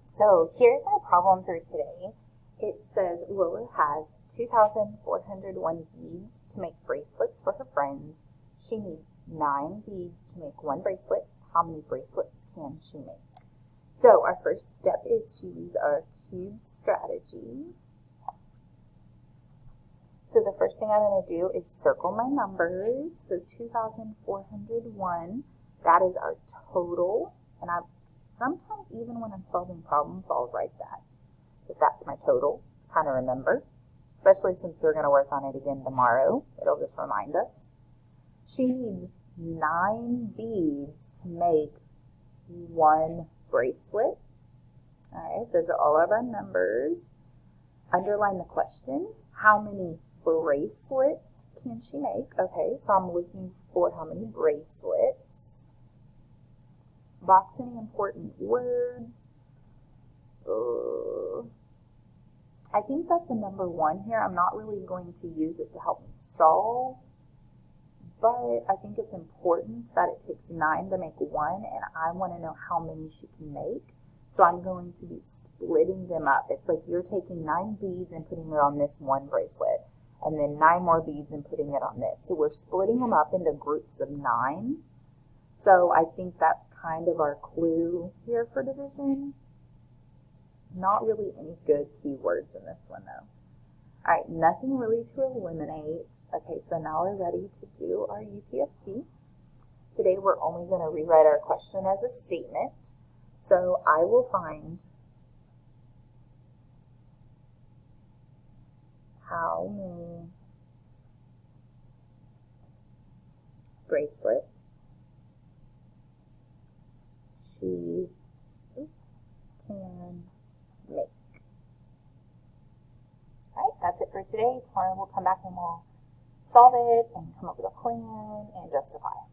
So here's our problem for today. It says Willa has 2,401 beads to make bracelets for her friends. She needs 9 beads to make one bracelet. How many bracelets can she make? So our first step is to use our cube strategy. So the first thing I'm going to do is circle my numbers. So 2,401, that is our total. And sometimes even when I'm solving problems, I'll write that. But that's my total, to kind of remember, especially since we're going to work on it again tomorrow. It'll just remind us. She needs 9 beads to make one bracelet. All right, those are all of our numbers. Underline the question. How many bracelets can she make? Okay, so I'm looking for how many bracelets. Box any important words. I think that the number 1 here, I'm not really going to use it to help me solve, but I think it's important that it takes 9 to make 1, and I want to know how many she can make. So I'm going to be splitting them up. It's like you're taking 9 beads and putting it on this one bracelet, and then 9 more beads and putting it on this. So we're splitting them up into groups of 9. So I think that's kind of our clue here for division. Not really any good keywords in this one though. All right, nothing really to eliminate. Okay, so now we're ready to do our UPSC. Today we're only going to rewrite our question as a statement. So I will find how many bracelets she can make. All right, that's it for today. Tomorrow we'll come back and we'll solve it and come up with a plan and justify it.